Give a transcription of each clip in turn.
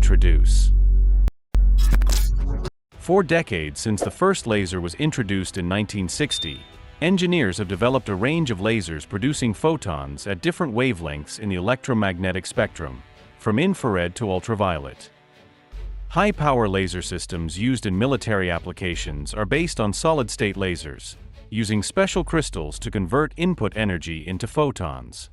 introduce. For decades since the first laser was introduced in 1960, engineers have developed a range of lasers producing photons at different wavelengths in the electromagnetic spectrum, from infrared to ultraviolet. High-power laser systems used in military applications are based on solid-state lasers, using special crystals to convert input energy into photons.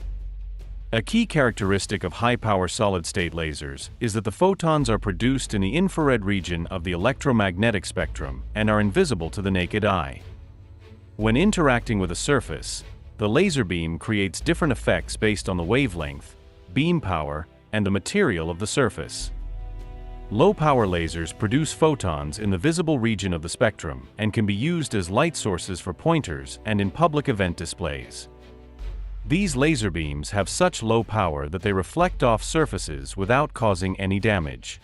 A key characteristic of high-power solid-state lasers is that the photons are produced in the infrared region of the electromagnetic spectrum and are invisible to the naked eye. When interacting with a surface, the laser beam creates different effects based on the wavelength, beam power, and the material of the surface. Low-power lasers produce photons in the visible region of the spectrum and can be used as light sources for pointers and in public event displays. These laser beams have such low power that they reflect off surfaces without causing any damage.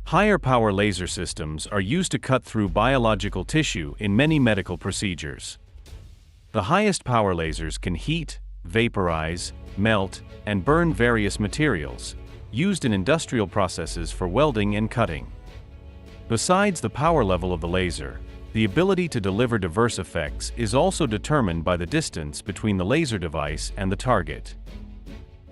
Higher power laser systems are used to cut through biological tissue in many medical procedures. The highest power lasers can heat, vaporize, melt, and burn various materials, used in industrial processes for welding and cutting. Besides the power level of the laser, the ability to deliver diverse effects is also determined by the distance between the laser device and the target.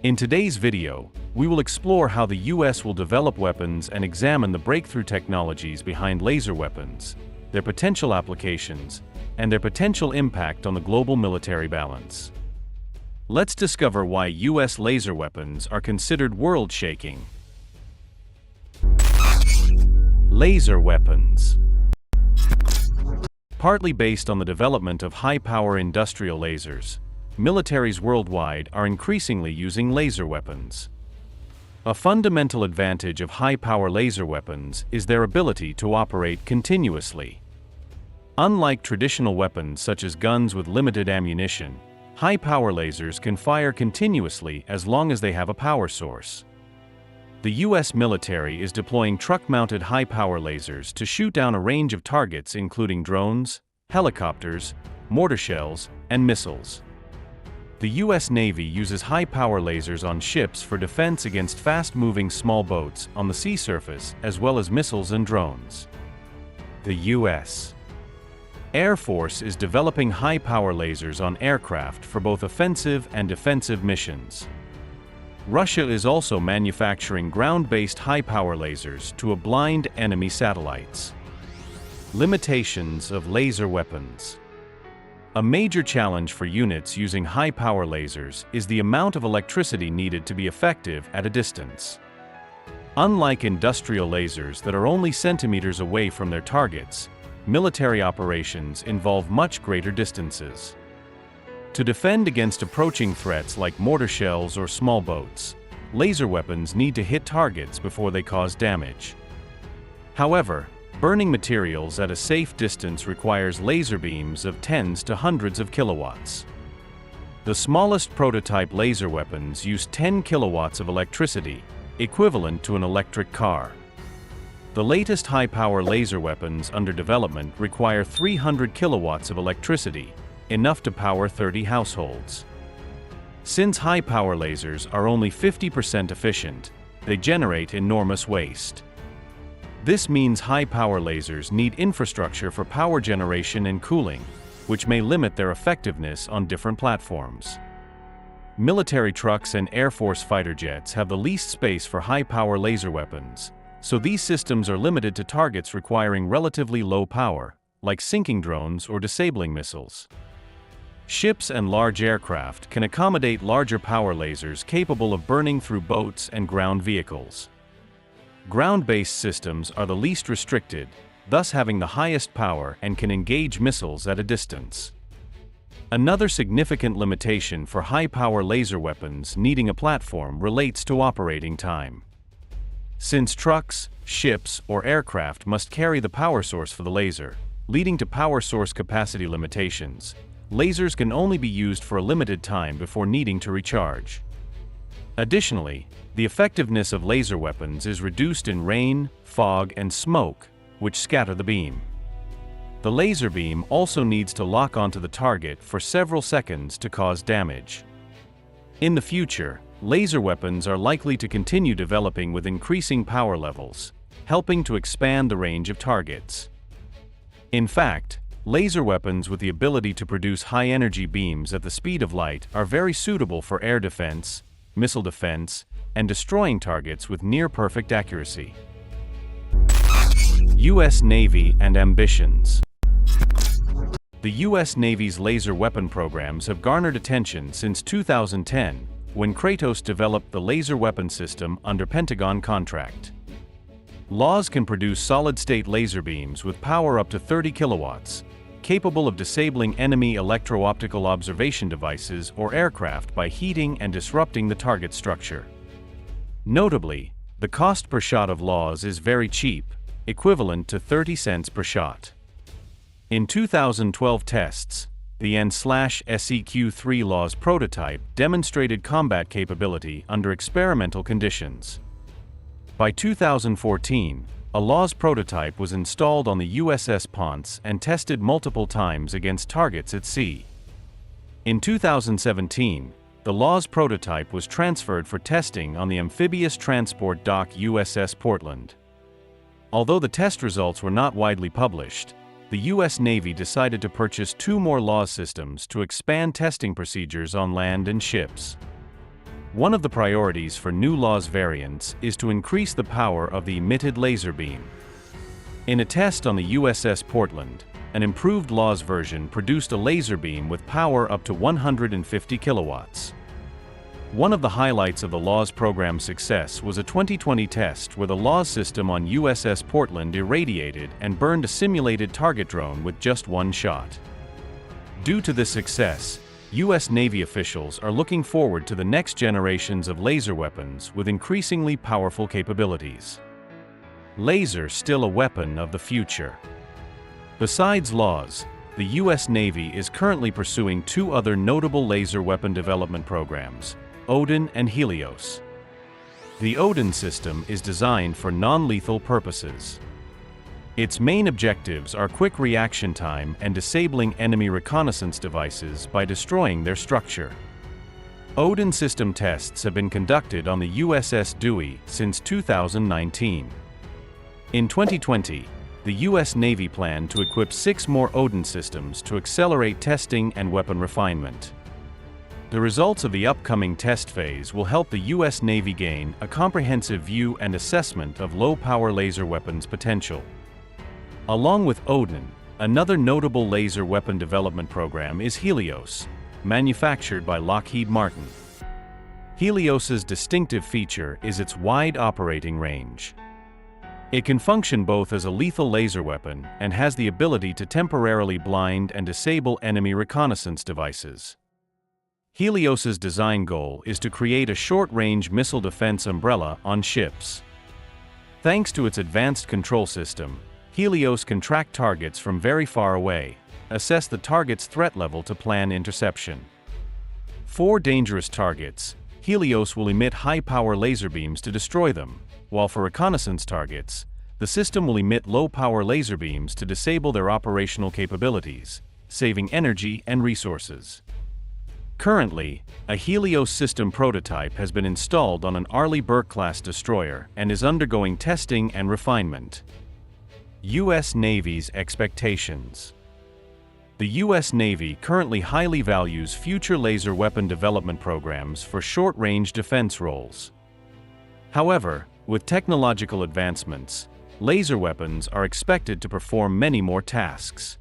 In today's video, we will explore how the US will develop weapons and examine the breakthrough technologies behind laser weapons, their potential applications, and their potential impact on the global military balance. Let's discover why US laser weapons are considered world-shaking. Laser weapons. Partly based on the development of high-power industrial lasers, militaries worldwide are increasingly using laser weapons. A fundamental advantage of high-power laser weapons is their ability to operate continuously. Unlike traditional weapons such as guns with limited ammunition, high-power lasers can fire continuously as long as they have a power source. The US military is deploying truck-mounted high-power lasers to shoot down a range of targets including drones, helicopters, mortar shells, and missiles. The US Navy uses high-power lasers on ships for defense against fast-moving small boats on the sea surface as well as missiles and drones. The US Air Force is developing high-power lasers on aircraft for both offensive and defensive missions. Russia is also manufacturing ground-based high-power lasers to blind enemy satellites. Limitations of laser weapons. A major challenge for units using high-power lasers is the amount of electricity needed to be effective at a distance. Unlike industrial lasers that are only centimeters away from their targets, military operations involve much greater distances. To defend against approaching threats like mortar shells or small boats, laser weapons need to hit targets before they cause damage. However, burning materials at a safe distance requires laser beams of tens to hundreds of kilowatts. The smallest prototype laser weapons use 10 kilowatts of electricity, equivalent to an electric car. The latest high-power laser weapons under development require 300 kilowatts of electricity, enough to power 30 households. Since high-power lasers are only 50% efficient, they generate enormous waste. This means high-power lasers need infrastructure for power generation and cooling, which may limit their effectiveness on different platforms. Military trucks and Air Force fighter jets have the least space for high-power laser weapons, so these systems are limited to targets requiring relatively low power, like sinking drones or disabling missiles. Ships and large aircraft can accommodate larger power lasers capable of burning through boats and ground vehicles. Ground-based systems are the least restricted, thus having the highest power and can engage missiles at a distance. Another significant limitation for high-power laser weapons needing a platform relates to operating time. Since trucks, ships, or aircraft must carry the power source for the laser, leading to power source capacity limitations, lasers can only be used for a limited time before needing to recharge. Additionally, the effectiveness of laser weapons is reduced in rain, fog, and smoke, which scatter the beam. The laser beam also needs to lock onto the target for several seconds to cause damage. In the future, laser weapons are likely to continue developing with increasing power levels, helping to expand the range of targets. In fact, laser weapons with the ability to produce high-energy beams at the speed of light are very suitable for air defense, missile defense, and destroying targets with near-perfect accuracy. U.S. Navy and ambitions. The U.S. Navy's laser weapon programs have garnered attention since 2010, when Kratos developed the laser weapon system under Pentagon contract. LAWS can produce solid-state laser beams with power up to 30 kilowatts, capable of disabling enemy electro-optical observation devices or aircraft by heating and disrupting the target structure. Notably, the cost per shot of LAWS is very cheap, equivalent to 30 cents per shot. In 2012 tests, the N/SEQ-3 LAWS prototype demonstrated combat capability under experimental conditions. By 2014, a LAWS prototype was installed on the USS Ponce and tested multiple times against targets at sea. In 2017, the LAWS prototype was transferred for testing on the amphibious transport dock USS Portland. Although the test results were not widely published, the U.S. Navy decided to purchase 2 more LAWS systems to expand testing procedures on land and ships. One of the priorities for new LAWS variants is to increase the power of the emitted laser beam. In a test on the USS Portland, an improved LAWS version produced a laser beam with power up to 150 kilowatts. One of the highlights of the LAWS program's success was a 2020 test where the LAWS system on USS Portland irradiated and burned a simulated target drone with just one shot. Due to this success, U.S. Navy officials are looking forward to the next generations of laser weapons with increasingly powerful capabilities. Laser still a weapon of the future. Besides LAWS, the U.S. Navy is currently pursuing 2 other notable laser weapon development programs, Odin and Helios. The Odin system is designed for non-lethal purposes. Its main objectives are quick reaction time and disabling enemy reconnaissance devices by destroying their structure. Odin system tests have been conducted on the USS Dewey since 2019. In 2020, the U.S. Navy planned to equip 6 more Odin systems to accelerate testing and weapon refinement. The results of the upcoming test phase will help the U.S. Navy gain a comprehensive view and assessment of low-power laser weapons potential. Along with Odin, another notable laser weapon development program is Helios, manufactured by Lockheed Martin. Helios's distinctive feature is its wide operating range. It can function both as a lethal laser weapon and has the ability to temporarily blind and disable enemy reconnaissance devices. Helios's design goal is to create a short-range missile defense umbrella on ships. Thanks to its advanced control system, Helios can track targets from very far away, assess the target's threat level to plan interception. For dangerous targets, Helios will emit high-power laser beams to destroy them, while for reconnaissance targets, the system will emit low-power laser beams to disable their operational capabilities, saving energy and resources. Currently, a Helios system prototype has been installed on an Arleigh Burke-class destroyer and is undergoing testing and refinement. U.S. Navy's expectations. The U.S. Navy currently highly values future laser weapon development programs for short-range defense roles. However, with technological advancements, laser weapons are expected to perform many more tasks.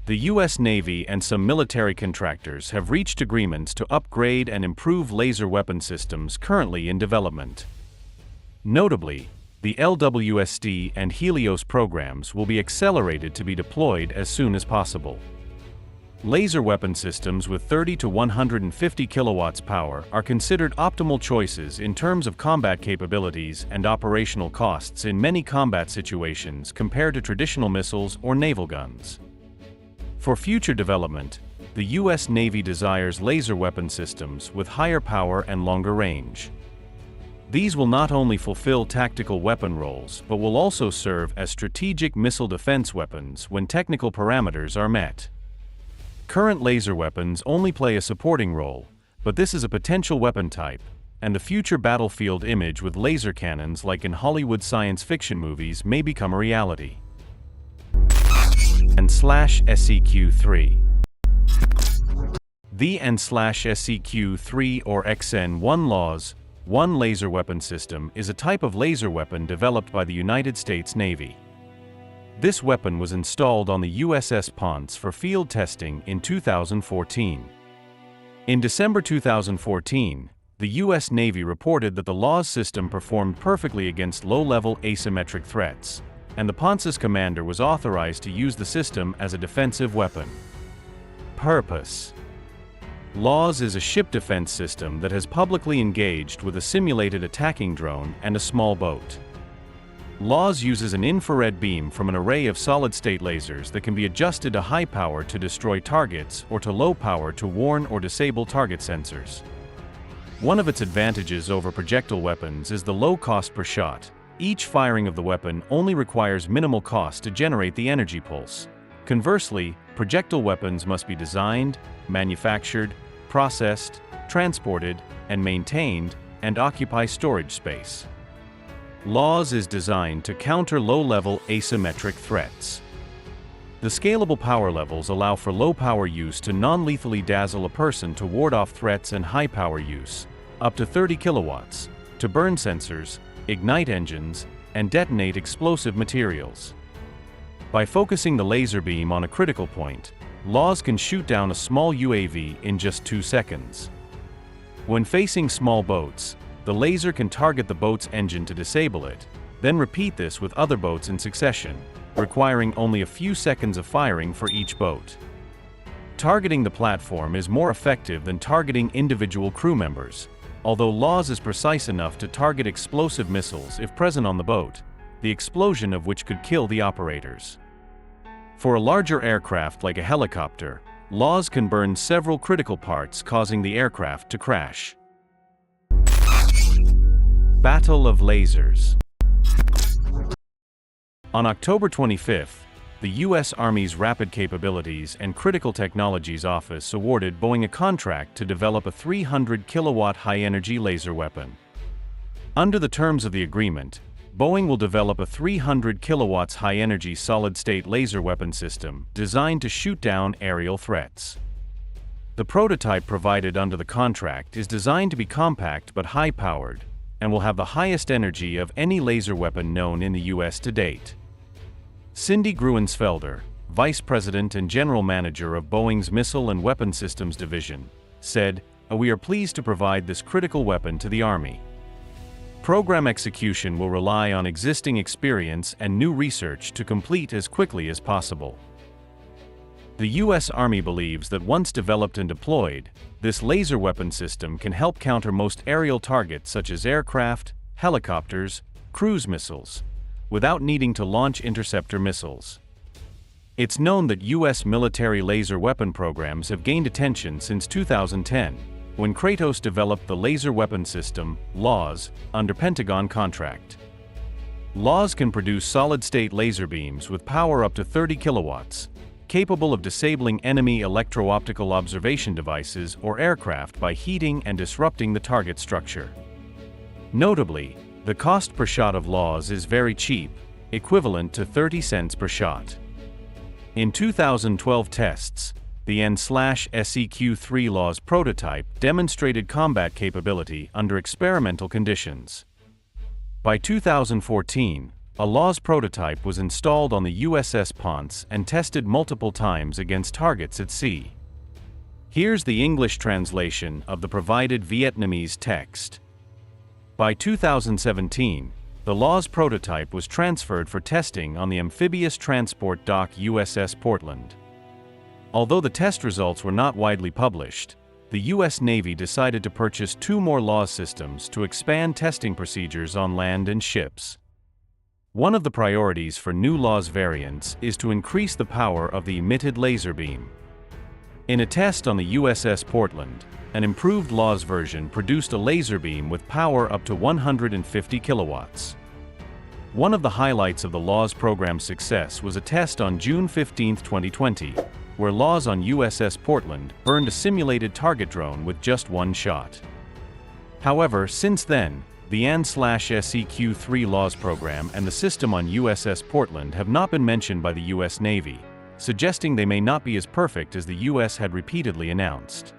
The U.S. Navy and some military contractors have reached agreements to upgrade and improve laser weapon systems currently in development. Notably, the LWSD and Helios programs will be accelerated to be deployed as soon as possible. Laser weapon systems with 30 to 150 kilowatts power are considered optimal choices in terms of combat capabilities and operational costs in many combat situations compared to traditional missiles or naval guns. For future development, the U.S. Navy desires laser weapon systems with higher power and longer range. These will not only fulfill tactical weapon roles but will also serve as strategic missile defense weapons when technical parameters are met. Current laser weapons only play a supporting role, but this is a potential weapon type, and the future battlefield image with laser cannons like in Hollywood science fiction movies may become a reality. N/SEQ-3. The N/SEQ-3 or XN-1 LAWS, One Laser Weapon System is a type of laser weapon developed by the United States Navy. This weapon was installed on the USS Ponce for field testing in 2014. In December 2014, the U.S. Navy reported that the LAWS system performed perfectly against low-level asymmetric threats, and the Ponce's commander was authorized to use the system as a defensive weapon. Purpose: LAWS is a ship defense system that has publicly engaged with a simulated attacking drone and a small boat. LAWS uses an infrared beam from an array of solid-state lasers that can be adjusted to high power to destroy targets or to low power to warn or disable target sensors. One of its advantages over projectile weapons is the low cost per shot. Each firing of the weapon only requires minimal cost to generate the energy pulse. Conversely, projectile weapons must be designed, manufactured, processed, transported, and maintained, and occupy storage space. LAWS is designed to counter low-level asymmetric threats. The scalable power levels allow for low-power use to non-lethally dazzle a person to ward off threats, and high-power use, up to 30 kilowatts, to burn sensors, ignite engines, and detonate explosive materials. By focusing the laser beam on a critical point, LAWS can shoot down a small UAV in just 2 seconds. When facing small boats, the laser can target the boat's engine to disable it, then repeat this with other boats in succession, requiring only a few seconds of firing for each boat. Targeting the platform is more effective than targeting individual crew members, although LAWS is precise enough to target explosive missiles if present on the boat, the explosion of which could kill the operators. For a larger aircraft like a helicopter, LAWS can burn several critical parts, causing the aircraft to crash. Battle of Lasers. On October 25th, the U.S. Army's Rapid Capabilities and Critical Technologies Office awarded Boeing a contract to develop a 300-kilowatt high-energy laser weapon. Under the terms of the agreement, Boeing will develop a 300 kilowatts high-energy solid-state laser weapon system designed to shoot down aerial threats. The prototype provided under the contract is designed to be compact but high-powered, and will have the highest energy of any laser weapon known in the U.S. to date. Cindy Gruensfelder, Vice President and General Manager of Boeing's Missile and Weapon Systems Division, said, "We are pleased to provide this critical weapon to the Army. Program execution will rely on existing experience and new research to complete as quickly as possible." The U.S. Army believes that once developed and deployed, this laser weapon system can help counter most aerial targets such as aircraft, helicopters, cruise missiles, without needing to launch interceptor missiles. It's known that U.S. military laser weapon programs have gained attention since 2010, when Kratos developed the laser weapon system, LAWS, under Pentagon contract. LAWS can produce solid-state laser beams with power up to 30 kilowatts, capable of disabling enemy electro-optical observation devices or aircraft by heating and disrupting the target structure. Notably, the cost per shot of LAWS is very cheap, equivalent to 30 cents per shot. In 2012 tests, the N/SEQ-3 LAWS prototype demonstrated combat capability under experimental conditions. By 2014, a LAWS prototype was installed on the USS Ponce and tested multiple times against targets at sea. Here's the English translation of the provided Vietnamese text. By 2017, the LAWS prototype was transferred for testing on the amphibious transport dock USS Portland. Although the test results were not widely published, the U.S. Navy decided to purchase 2 more LAWS systems to expand testing procedures on land and ships. One of the priorities for new LAWS variants is to increase the power of the emitted laser beam. In a test on the USS Portland, an improved LAWS version produced a laser beam with power up to 150 kilowatts. One of the highlights of the LAWS program's success was a test on June 15, 2020, where LAWS on USS Portland burned a simulated target drone with just 1 shot. However, since then, the AN/SEQ-3 laws program and the system on USS Portland have not been mentioned by the US Navy, suggesting they may not be as perfect as the US had repeatedly announced.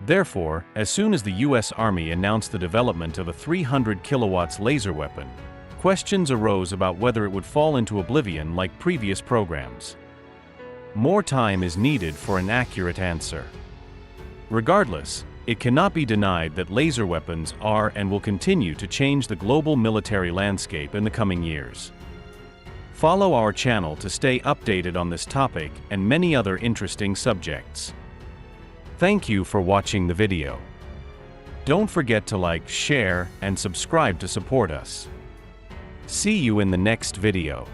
Therefore, as soon as the US Army announced the development of a 300 kilowatts laser weapon, questions arose about whether it would fall into oblivion like previous programs. More time is needed for an accurate answer. Regardless, it cannot be denied that laser weapons are and will continue to change the global military landscape in the coming years. Follow our channel to stay updated on this topic and many other interesting subjects. Thank you for watching the video. Don't forget to like, share, and subscribe to support us. See you in the next video.